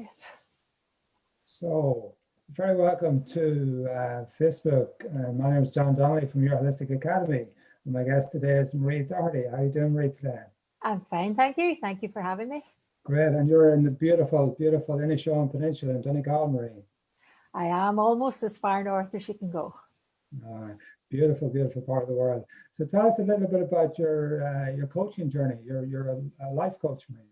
Great. So, very welcome to Facebook. My name is John Donnelly from Your Holistic Academy. And my guest today is Marie Doherty. How are you doing, Marie, today? I'm fine, thank you. Thank you for having me. Great. And you're in the beautiful, beautiful Inishowen Peninsula in Donegal, Marie. I am almost as far north as you can go. Beautiful, beautiful part of the world. So tell us a little bit about your coaching journey. You're a life coach, Marie.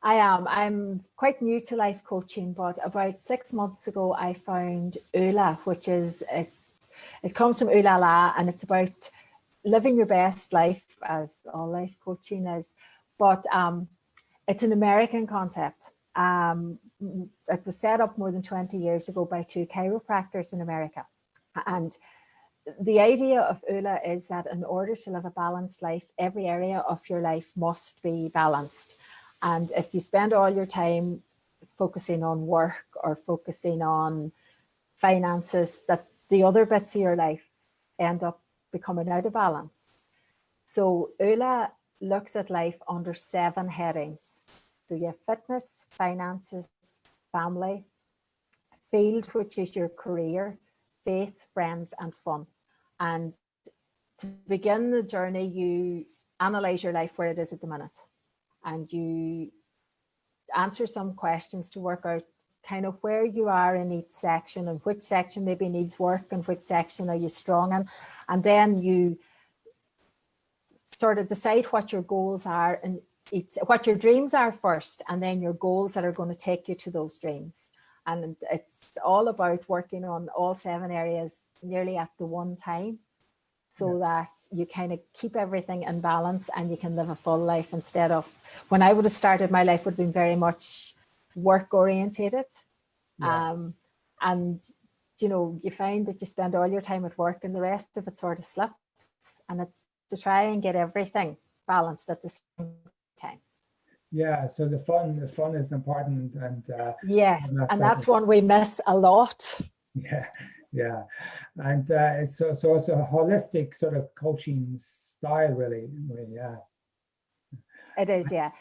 I am. I'm quite new to life coaching, but about 6 months ago, I found ULA, which is, it comes from Ula La, and it's about living your best life, as all life coaching is. But it's an American concept. It was set up more than 20 years ago by 2 chiropractors in America. And the idea of ULA is that in order to live a balanced life, every area of your life must be balanced. And if you spend all your time focusing on work or focusing on finances, that the other bits of your life end up becoming out of balance. So ULA looks at life under 7 headings. So you have fitness, finances, family, field, which is your career, faith, friends, and fun. And to begin the journey, you analyze your life where it is at the minute. And you answer some questions to work out kind of where you are in each section and which section maybe needs work and which section are you strong in. And then you sort of decide what your goals are and what your dreams are first, and then your goals that are going to take you to those dreams. And it's all about working on all 7 areas nearly at the one time, so that you kind of keep everything in balance and you can live a full life, instead of, when I would have started, my life would have been very much work orientated. And you know, you find that you spend all your time at work and the rest of it sort of slips, and it's to try and get everything balanced at the same time. Yeah, so the fun is important, and yes, and that's one we miss a lot. Yeah, and so it's a holistic sort of coaching style, really. Yeah, it is. Yeah.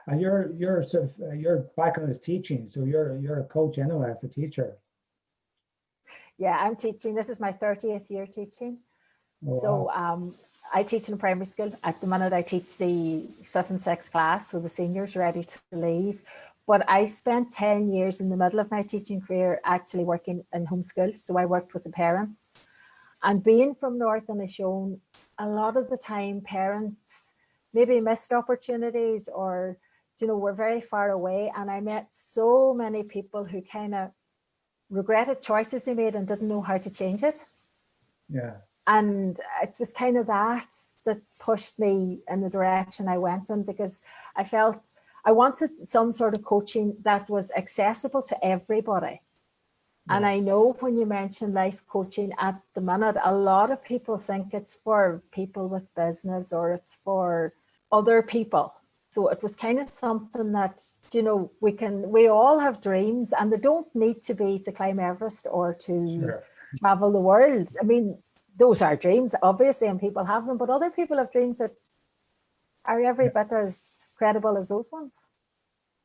And your sort of your background is teaching, so you're a coach anyway, as a teacher. Yeah, I'm teaching. This is my 30th year teaching. Oh, so wow. I teach in a primary school. At the minute, I teach the 5th and 6th class, so the seniors ready to leave. But I spent 10 years in the middle of my teaching career actually working in homeschool. So I worked with the parents. And being from North Inishowen, a lot of the time parents maybe missed opportunities, or, you know, were very far away. And I met so many people who kind of regretted choices they made and didn't know how to change it. Yeah. And it was kind of that pushed me in the direction I went in, because I felt I wanted some sort of coaching that was accessible to everybody. Yeah. And I know when you mention life coaching at the minute, a lot of people think it's for people with business or it's for other people. So it was kind of something that, you know, we all have dreams, and they don't need to be to climb Everest or to travel the world. I mean, those are dreams, obviously, and people have them, but other people have dreams that are every bit as credible as those ones.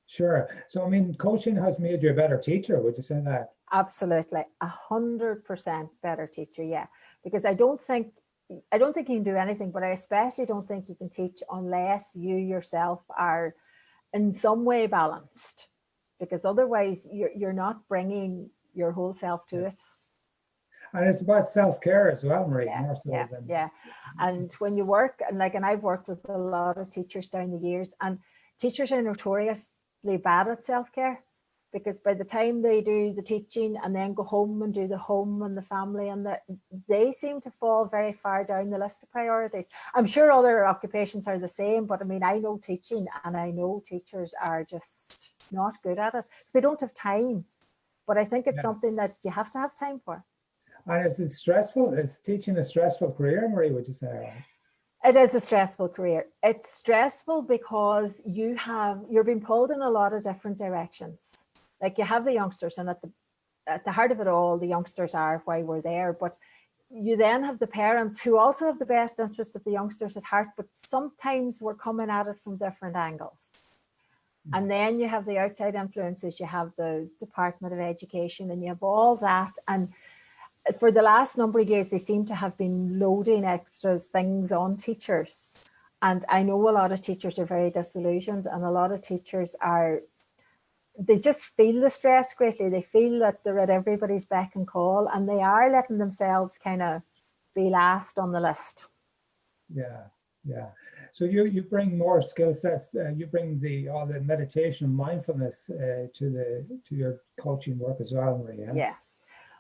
Sure. So, I mean, coaching has made you a better teacher, would you say that? Absolutely. 100% better teacher, yeah. Because I don't think you can do anything, but I especially don't think you can teach unless you yourself are in some way balanced, because otherwise you're not bringing your whole self to it. And it's about self-care as well, Marie. Yeah. And when you work, and I've worked with a lot of teachers down the years, and teachers are notoriously bad at self-care, because by the time they do the teaching and then go home and do the home and the family, and they seem to fall very far down the list of priorities. I'm sure other occupations are the same, but I mean, I know teaching, and I know teachers are just not good at it because they don't have time. But I think it's something that you have to have time for. And is it stressful? Is teaching a stressful career, Marie, would you say? It is a stressful career. It's stressful because you're being pulled in a lot of different directions. Like, you have the youngsters, and at the heart of it all, the youngsters are why we're there. But you then have the parents who also have the best interest of the youngsters at heart, but sometimes we're coming at it from different angles. And then you have the outside influences, you have the Department of Education, and you have all that. And for the last number of years, they seem to have been loading extra things on teachers. And I know a lot of teachers are very disillusioned, and a lot of teachers they just feel the stress greatly. They feel that they're at everybody's beck and call, and they are letting themselves kind of be last on the list. Yeah, yeah. So you bring more skill sets. You bring all the meditation and mindfulness to your coaching work as well, Marie. Yeah.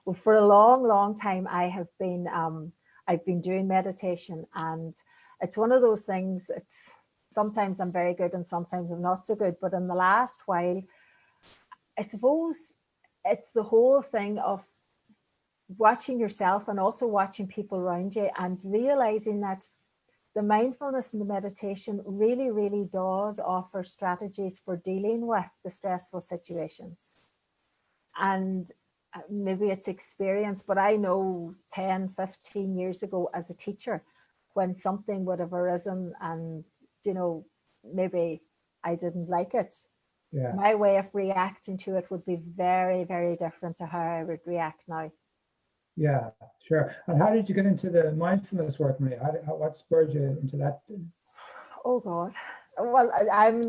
Well, for a long, long time, I've been doing meditation, and it's one of those things. It's sometimes I'm very good and sometimes I'm not so good. But in the last while, I suppose it's the whole thing of watching yourself and also watching people around you and realizing that the mindfulness and the meditation really, really does offer strategies for dealing with the stressful situations. And maybe it's experience, but I know 10, 15 years ago as a teacher, when something would have arisen and, maybe I didn't like it, my way of reacting to it would be very, very different to how I would react now. Yeah, sure. And how did you get into the mindfulness work, Marie? What spurred you into that? Oh God. Well, I'm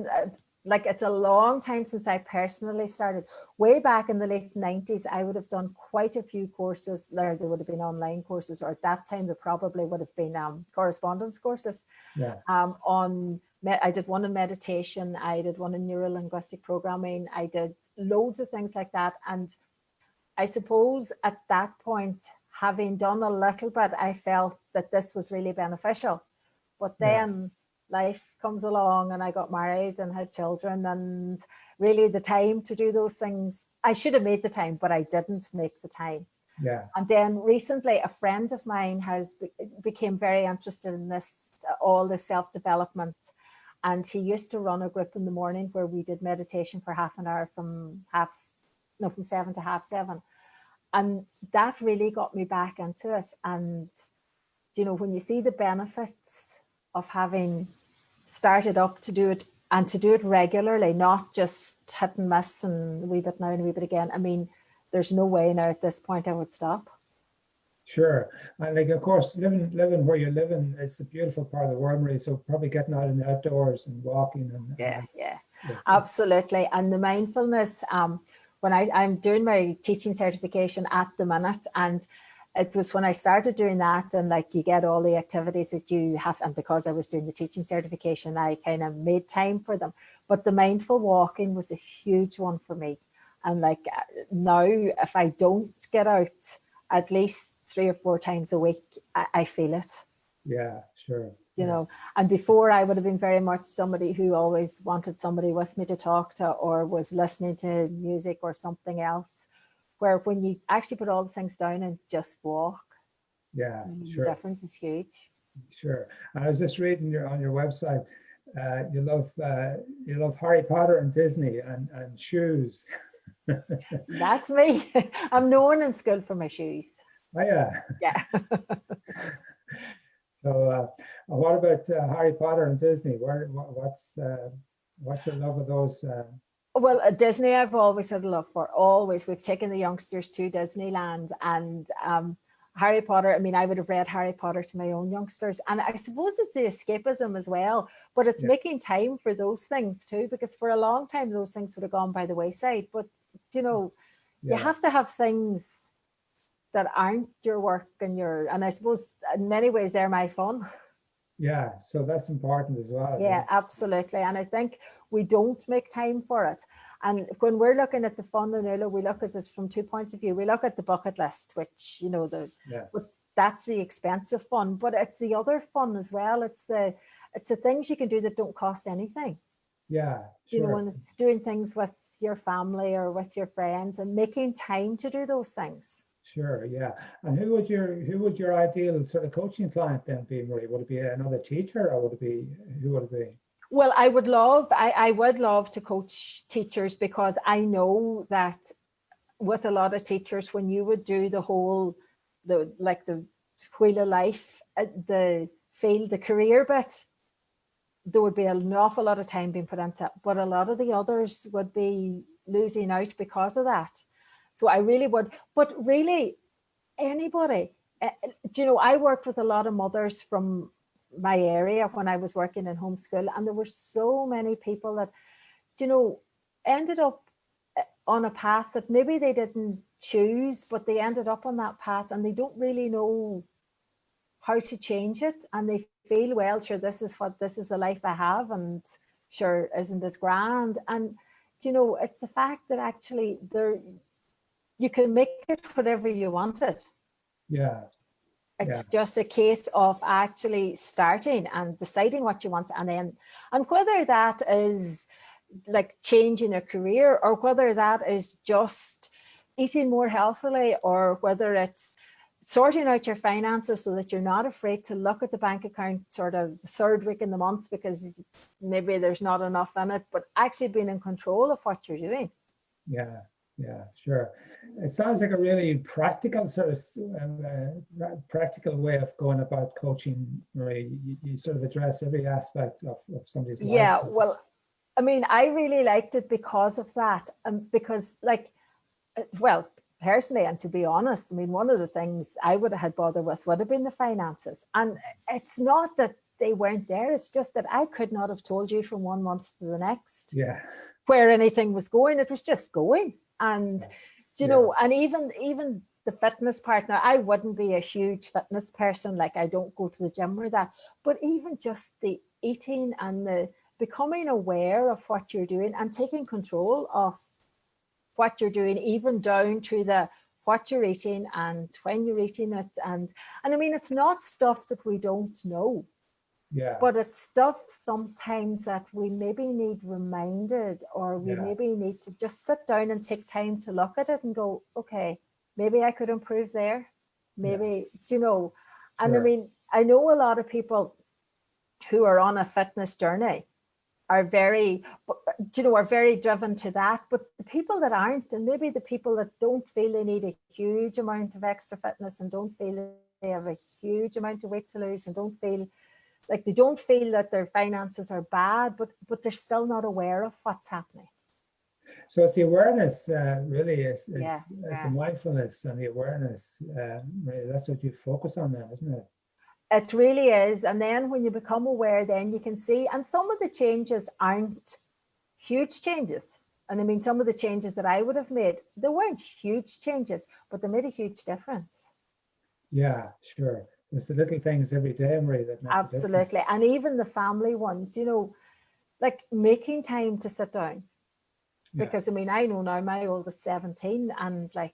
like, it's a long time since I personally started. Way back in the late 90s, I would have done quite a few courses. There would have been online courses, or at that time there probably would have been correspondence courses. Yeah. I did one in meditation, I did one in neuro-linguistic programming, I did loads of things like that. And I suppose at that point, having done a little bit, I felt that this was really beneficial. But then life comes along and I got married and had children, and really the time to do those things, I should have made the time, but I didn't make the time. Yeah. And then recently, a friend of mine became very interested in this, all the self-development. And he used to run a group in the morning where we did meditation for half an hour from 7 to half 7. And that really got me back into it. And, when you see the benefits of having started up to do it, and to do it regularly, not just hit and miss and a wee bit now and a wee bit again. I mean, there's no way now at this point I would stop. Sure. And of course, living where you're living, it's a beautiful part of the world, Marie. So probably getting out in the outdoors and walking. Yeah, absolutely. And the mindfulness, when I'm doing my teaching certification at the minute, and it was when I started doing that, and like you get all the activities that you have, and because I was doing the teaching certification, I kind of made time for them. But the mindful walking was a huge one for me. And like now, if I don't get out at least 3 or 4 times a week, I feel it. Yeah, sure. And before I would have been very much somebody who always wanted somebody with me to talk to, or was listening to music or something else, where when you actually put all the things down and just walk, sure, the difference is huge. Sure. And I was just reading on your website, you love Harry Potter and Disney and shoes. That's me. I'm known in school for my shoes. Oh yeah. Yeah. So what about Harry Potter and Disney? What's your love of those? Well, at Disney, I've always had a love for. Always. We've taken the youngsters to Disneyland, and Harry Potter. I mean, I would have read Harry Potter to my own youngsters, and I suppose it's the escapism as well, but it's making time for those things too, because for a long time those things would have gone by the wayside. But you have to have things that aren't your work and I suppose in many ways they're my fun. Yeah, so that's important as well. Yeah, absolutely. And I think we don't make time for it. And when we're looking at the fun in ULA, we look at it from 2 points of view. We look at the bucket list, which, but that's the expensive fun, but it's the other fun as well. It's the things you can do that don't cost anything. Yeah, sure. When it's doing things with your family or with your friends and making time to do those things. Sure, yeah. And who would your ideal sort of coaching client then be, Marie? Would it be another teacher, or who would it be? Well, I would love to coach teachers, because I know that with a lot of teachers, when you would do the whole, the wheel of life, the career bit, there would be an awful lot of time being put into it, but a lot of the others would be losing out because of that. So I really would, but really anybody, do you know, I worked with a lot of mothers from my area when I was working in homeschool, and there were so many people that, you know, ended up on a path that maybe they didn't choose, but they ended up on that path and they don't really know how to change it, and they feel, well, sure, this is the life I have, and sure, isn't it grand? And you know, it's the fact that actually you can make it whatever you want it. Yeah. It's just a case of actually starting and deciding what you want, and whether that is like changing a career, or whether that is just eating more healthily, or whether it's sorting out your finances so that you're not afraid to look at the bank account sort of the third week in the month because maybe there's not enough in it, but actually being in control of what you're doing. Yeah, sure. It sounds like a really practical sort of practical way of going about coaching, Marie. You sort of address every aspect of somebody's life. Yeah, well, I mean, I really liked it because of that, because like, well, personally, and to be honest, I mean, one of the things I would have had bother with would have been the finances. And it's not that they weren't there, it's just that I could not have told you from 1 month to the next where anything was going. It was just going. And, you know, and even the fitness part, now I wouldn't be a huge fitness person, like I don't go to the gym or that, but even just the eating and the becoming aware of what you're doing and taking control of what you're doing, even down to the what you're eating and when you're eating it. And I mean, it's not stuff that we don't know, but it's stuff sometimes that we maybe need reminded, or we maybe need to just sit down and take time to look at it and go, okay, maybe I could improve there, maybe, you know. And I mean, I know a lot of people who are on a fitness journey are very, you know, are very driven to that, but the people that aren't, and maybe the people that don't feel they need a huge amount of extra fitness and don't feel they have a huge amount of weight to lose, and don't feel like they don't feel that their finances are bad, but they're still not aware of what's happening. So it's the awareness, really, is the mindfulness and the awareness. That's what you focus on now, isn't it? It really is. And then when you become aware, then you can see, and some of the changes aren't huge changes. And I mean, some of the changes that I would have made, they weren't huge changes, but they made a huge difference. Yeah, sure. There's the little things every day, Marie, that make absolutely. And even the family ones, you know, like making time to sit down. Because I mean, I know now my oldest 17, and like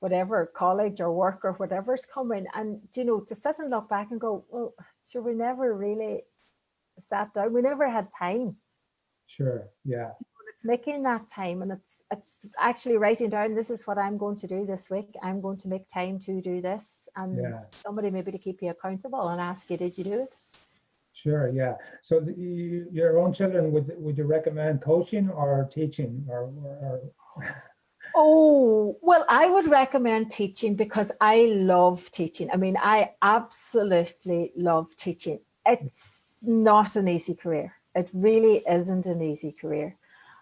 whatever college or work or whatever's coming, and you know, to sit and look back and go, well, sure, we never really sat down, we never had time. Sure. Yeah. It's making that time, and it's actually writing down, this is what I'm going to do this week, I'm going to make time to do this, and somebody maybe to keep you accountable and ask you, did you do it? Sure, yeah. So your own children, would you recommend coaching or teaching or Oh, well, I would recommend teaching, because I love teaching. I mean, I absolutely love teaching. It's not an easy career. It really isn't an easy career.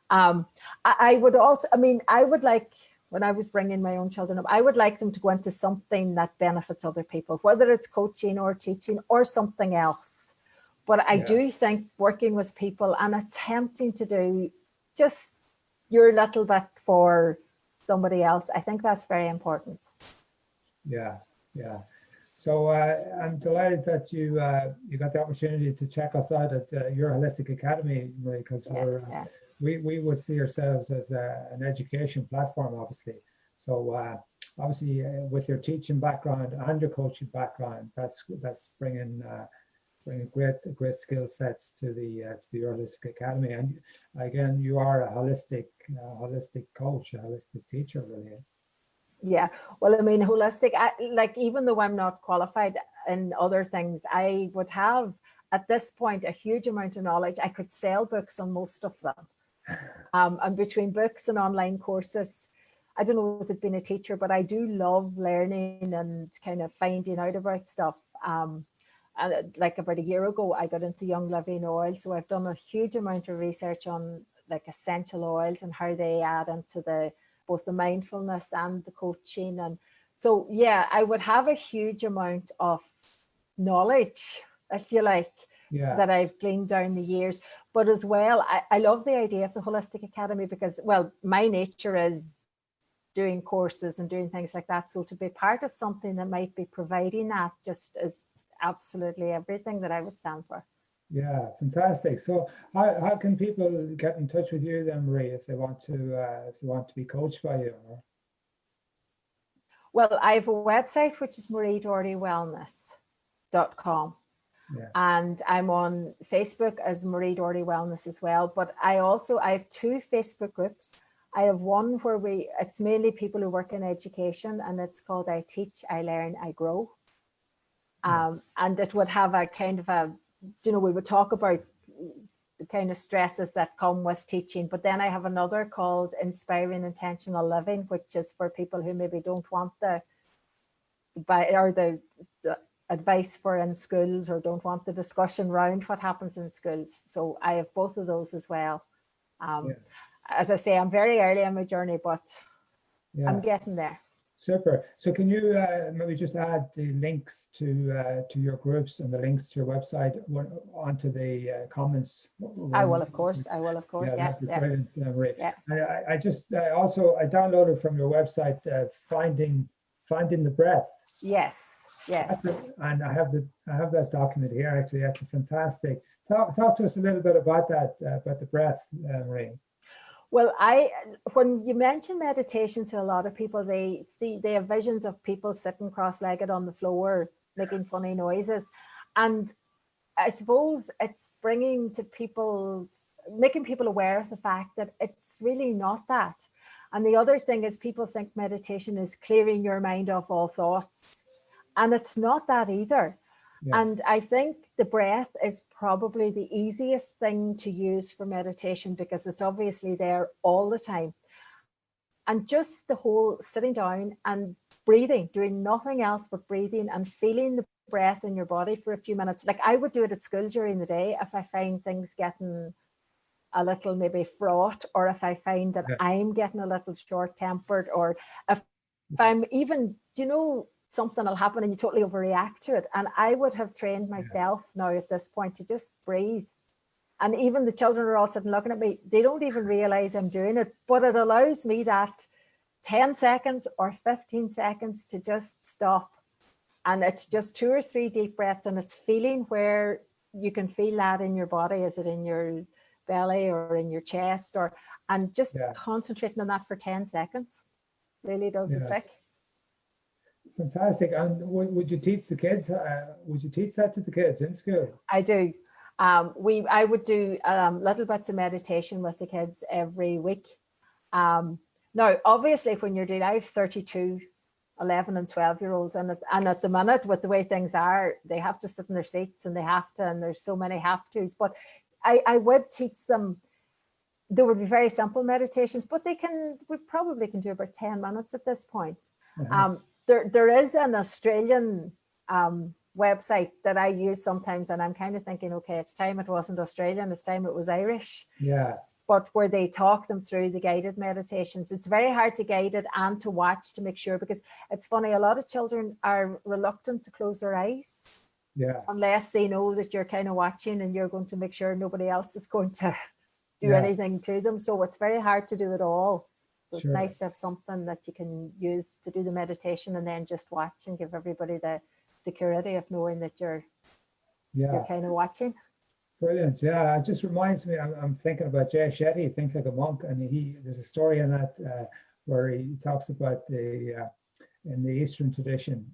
I would also, I mean, I would like, when I was bringing my own children up, I would like them to go into something that benefits other people, whether it's coaching or teaching or something else. But I do think working with people and attempting to do just your little bit for somebody else, I think that's very important. Yeah. So I'm delighted that you got the opportunity to check us out at Your Holistic Academy, Marie, because we would see ourselves as an education platform, obviously. So obviously with your teaching background and your coaching background, that's bringing great skill sets to the Your Holistic Academy. And again, you are a holistic coach, a holistic teacher, really. Yeah, well, I mean, holistic, like, even though I'm not qualified in other things, I would have at this point a huge amount of knowledge. I could sell books on most of them. And between books and online courses, I don't know as it being a teacher, but I do love learning and kind of finding out about stuff. like about a year ago, I got into Young Living oil. So I've done a huge amount of research on like essential oils and how they add into both the mindfulness and the coaching. And so, yeah, I would have a huge amount of knowledge, if you like, that I've gleaned down the years. But as well, I love the idea of the Holistic Academy because, well, my nature is doing courses and doing things like that. So to be part of something that might be providing that just is absolutely everything that I would stand for. Yeah, fantastic. So how can people get in touch with you then, Marie, if they want to be coached by you? Well, I have a website which is mariedortywellness.com. Yeah. And I'm on Facebook as Marie Doherty Wellness as well. But I have 2 Facebook groups. I have one where it's mainly people who work in education, and it's called I Teach, I Learn, I Grow. And it would have a kind of we would talk about the kind of stresses that come with teaching. But then I have another called Inspiring Intentional Living, which is for people who maybe don't want the advice for in schools or don't want the discussion around what happens in schools. So I have both of those as well. As I say, I'm very early on my journey, but I'm getting there. Super. So can you maybe just add the links to your groups and the links to your website onto the comments? I will, of course. Yeah. That'd be brilliant, Marie. Yeah. And I downloaded from your website finding the breath. Yes. And I have that document here. Actually, that's fantastic. Talk to us a little bit about that, about the breath, Marie. Well, when you mention meditation to a lot of people, they have visions of people sitting cross-legged on the floor, making funny noises. And I suppose it's making people aware of the fact that it's really not that. And the other thing is people think meditation is clearing your mind of all thoughts. And it's not that either. Yeah. And I think the breath is probably the easiest thing to use for meditation because it's obviously there all the time. And just the whole sitting down and breathing, doing nothing else but breathing and feeling the breath in your body for a few minutes. Like I would do it at school during the day if I find things getting a little maybe fraught, or if I find that I'm getting a little short-tempered, or if I'm even, something will happen and you totally overreact to it. And I would have trained myself now at this point to just breathe. And even the children are all sitting looking at me. They don't even realize I'm doing it, but it allows me that 10 seconds or 15 seconds to just stop. And it's just 2 or 3 deep breaths, and it's feeling where you can feel that in your body. Is it in your belly or in your chest, and just concentrating on that for 10 seconds really does the trick. Fantastic. And would you teach the kids? Would you teach that to the kids in school? I do. I would do little bits of meditation with the kids every week. Now, obviously, when you're doing, I have 32, 11 and 12-year-olds, and at the minute, with the way things are, they have to sit in their seats and and there's so many have-tos. But I would teach them. There would be very simple meditations, but we probably can do about 10 minutes at this point. There is an Australian website that I use sometimes, and I'm kind of thinking, okay, it's time it wasn't Australian, it's time it was Irish. Yeah. But where they talk them through the guided meditations. It's very hard to guide it and to watch to make sure, because it's funny, a lot of children are reluctant to close their eyes. Yeah. Unless they know that you're kind of watching and you're going to make sure nobody else is going to do anything to them. So it's very hard to do it all. So it's nice to have something that you can use to do the meditation and then just watch and give everybody the security of knowing that you're kind of watching. Brilliant. Yeah, it just reminds me, I'm thinking about Shetty, Think Like a Monk, and there's a story in that where he talks about in the Eastern tradition,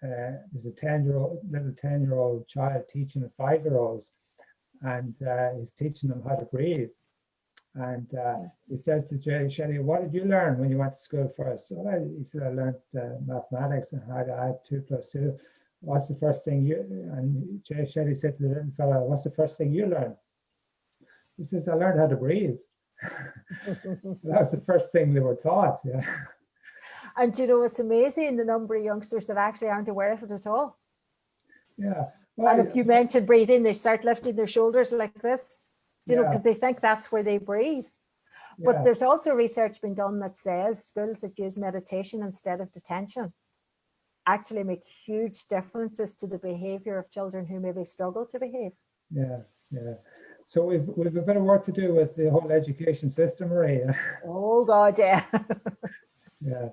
there's a 10-year-old child teaching the 5-year-olds, and he's teaching them how to breathe. And he says to Shetty, "What did you learn when you went to school first?" So he said, "I learned mathematics and how to add 2 + 2. What's the first thing you?" And Shetty said to the little fella, "What's the first thing you learned?" He says, "I learned how to breathe." So that was the first thing they were taught. Yeah. And it's amazing the number of youngsters that actually aren't aware of it at all. Yeah. Well, And if you mention breathing, they start lifting their shoulders like this, you know, because they think that's where they breathe. But there's also research being done that says schools that use meditation instead of detention actually make huge differences to the behavior of children who maybe struggle to behave. Yeah. So we've a bit of work to do with the whole education system, Marie. Oh God, yeah. Yeah.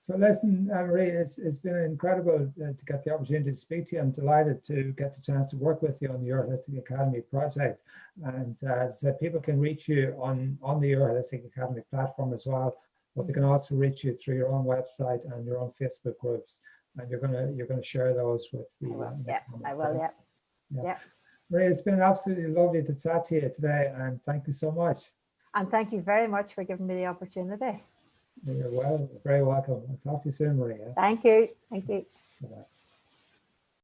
So listen, Marie, it's been incredible to get the opportunity to speak to you. I'm delighted to get the chance to work with you on the Your Holistic Academy project. And as I said, people can reach you on the Your Holistic Academy platform as well, but they can also reach you through your own website and your own Facebook groups. And you're gonna share those with the. I will. Yeah. Marie, it's been absolutely lovely to chat to you today, and thank you so much. And thank you very much for giving me the opportunity. You're very welcome. I'll talk to you soon, Maria. Thank you. Thank you. Bye-bye.